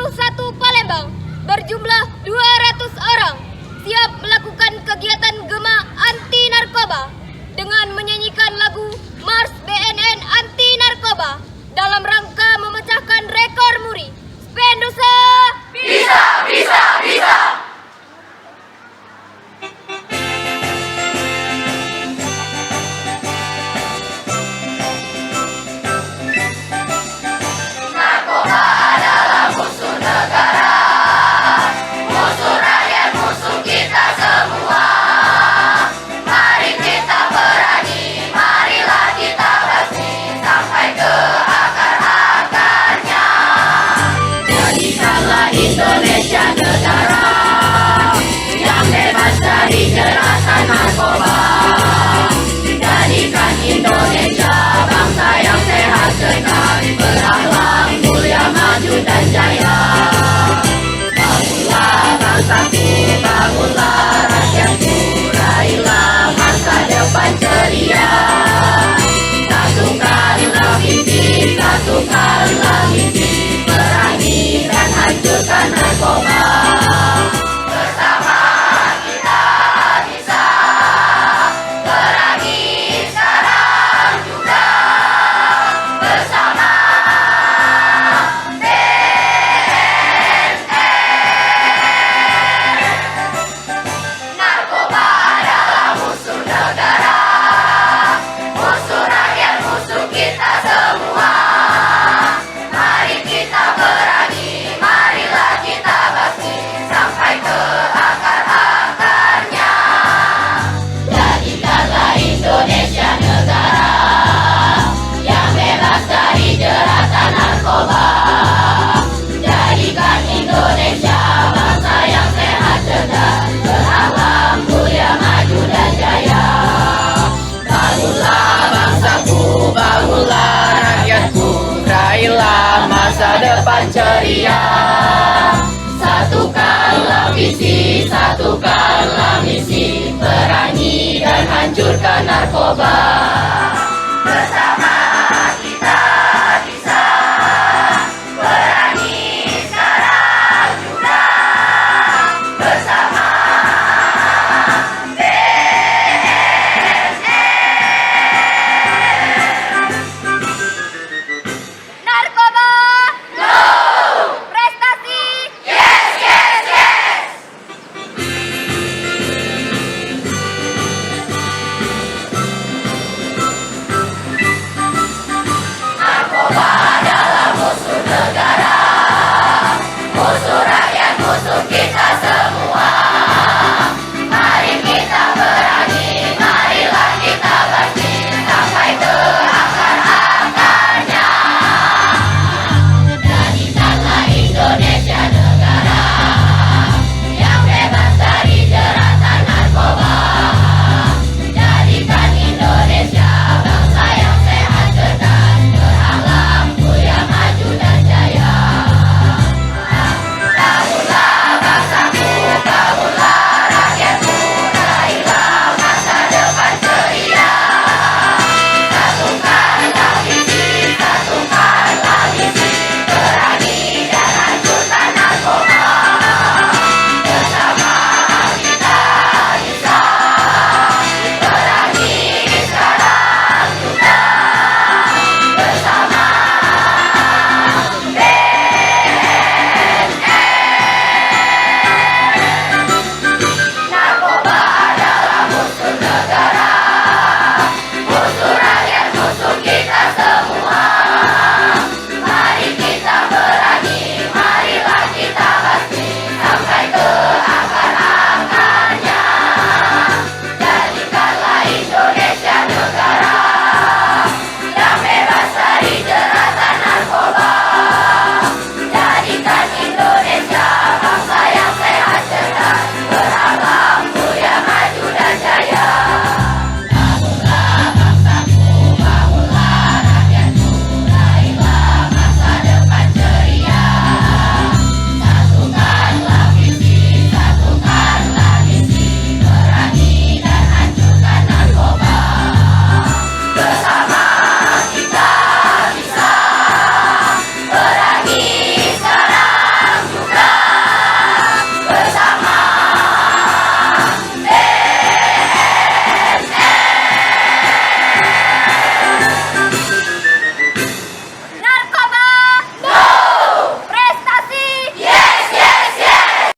21 Palembang berjumlah 200 orang siap melakukan kegiatan Gema anti narkoba dengan menyanyikan lagu Mars BNN anti narkoba dalam rangka memecahkan rekor muri. Spendosa Bisa, bisa, bisa. Narkoba adalah musuh negara, musuh rakyat, musuh kita semua. Mari kita berani, marilah kita basmi sampai ke akar-akarnya. Jadikanlah Indonesia negara yang bebas dari jeratan narkoba. Jadikan Indonesia bangsa yang sehat, cerdas, berakhlak, mulia, maju dan jaya. Bangunlah bangsaku, bangunlah rakyatku, raihlah masa depan ceria. Satukanlah visi, satukanlah misi, perangi dan hancurkan narkoba. Bersama kita bisa perangi sekarang juga. Bersama narkoba adalah musuh negara, musuh rakyat, musuh kita semua. Mari kita berani, marilah kita basmi sampai ke akar-akarnya. Jadikanlah Indonesia negara yang bebas dari jeratan narkoba. Jadikan Indonesia bangsa yang sehat, cerdas, berakhlak, mulia, maju dan jaya. Bangunlah bangsaku, bangunlah rakyatku, raihlah masa depan ceria. Satukanlah visi, satukanlah misi, perangi dan hancurkan narkoba. Bersama